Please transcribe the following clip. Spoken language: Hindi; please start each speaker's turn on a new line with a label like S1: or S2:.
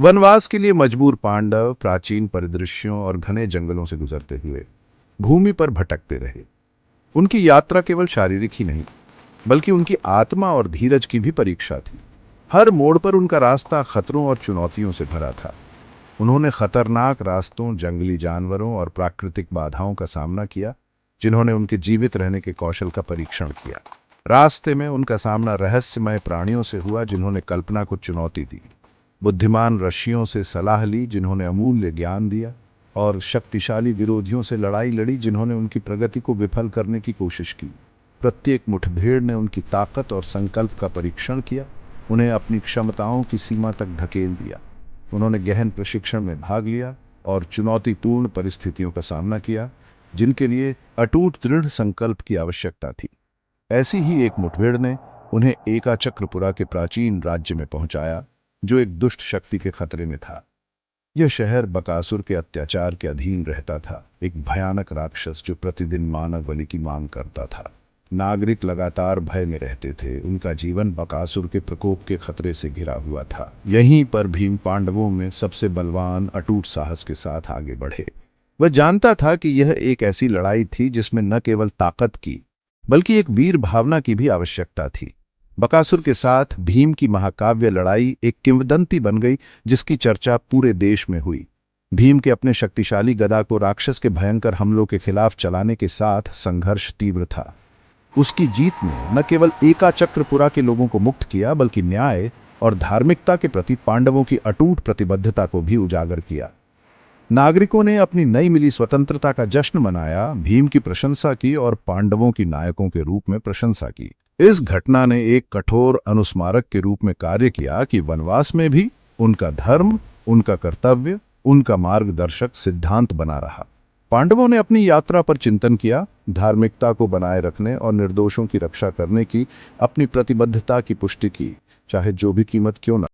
S1: वनवास के लिए मजबूर पांडव प्राचीन परिदृश्यों और घने जंगलों से गुजरते हुए भूमि पर भटकते रहे। उनकी यात्रा केवल शारीरिक ही नहीं, बल्कि उनकी आत्मा और धीरज की भी परीक्षा थी। हर मोड़ पर उनका रास्ता खतरों और चुनौतियों से भरा था। उन्होंने खतरनाक रास्तों, जंगली जानवरों और प्राकृतिक बाधाओं का सामना किया, जिन्होंने उनके जीवित रहने के कौशल का परीक्षण किया। रास्ते में उनका सामना रहस्यमय प्राणियों से हुआ, जिन्होंने कल्पना को चुनौती दी, बुद्धिमान ऋषियों से सलाह ली, जिन्होंने अमूल्य ज्ञान दिया, और शक्तिशाली विरोधियों से लड़ाई लड़ी, जिन्होंने उनकी प्रगति को विफल करने की कोशिश की। प्रत्येक मुठभेड़ ने उनकी ताकत और संकल्प का परीक्षण किया, उन्हें अपनी क्षमताओं की सीमा तक धकेल दिया। उन्होंने गहन प्रशिक्षण में भाग लिया और चुनौतीपूर्ण परिस्थितियों का सामना किया, जिनके लिए अटूट दृढ़ संकल्प की आवश्यकता थी। ऐसी ही एक मुठभेड़ ने उन्हें एकाचक्रपुरा के प्राचीन राज्य में पहुंचाया, जो एक दुष्ट शक्ति के खतरे में था। यह शहर बकासुर के अत्याचार के अधीन रहता था, एक भयानक राक्षस जो प्रतिदिन मानव बलि की मांग करता था। नागरिक लगातार भय में रहते थे, उनका जीवन बकासुर के प्रकोप के खतरे से घिरा हुआ था। यहीं पर भीम पांडवों में सबसे बलवान अटूट साहस के साथ आगे बढ़े। वह जानता था कि यह एक ऐसी लड़ाई थी जिसमें न केवल ताकत की, बल्कि एक वीर भावना की भी आवश्यकता थी। बकासुर के साथ भीम की महाकाव्य लड़ाई एक किंवदंती बन गई, जिसकी चर्चा पूरे देश में हुई। भीम के अपने शक्तिशाली गदा को राक्षस के भयंकर हमलों के खिलाफ चलाने के साथ संघर्ष तीव्र था। उसकी जीत ने न केवल एकाचक्रपुरा के लोगों को मुक्त किया, बल्कि न्याय और धार्मिकता के प्रति पांडवों की अटूट प्रतिबद्धता को भी उजागर किया। नागरिकों ने अपनी नई मिली स्वतंत्रता का जश्न मनाया, भीम की प्रशंसा की और पांडवों की नायकों के रूप में प्रशंसा की। इस घटना ने एक कठोर अनुस्मारक के रूप में कार्य किया कि वनवास में भी उनका धर्म, उनका कर्तव्य, उनका मार्गदर्शक सिद्धांत बना रहा। पांडवों ने अपनी यात्रा पर चिंतन किया, धार्मिकता को बनाए रखने और निर्दोषों की रक्षा करने की अपनी प्रतिबद्धता की पुष्टि की, चाहे जो भी कीमत क्यों न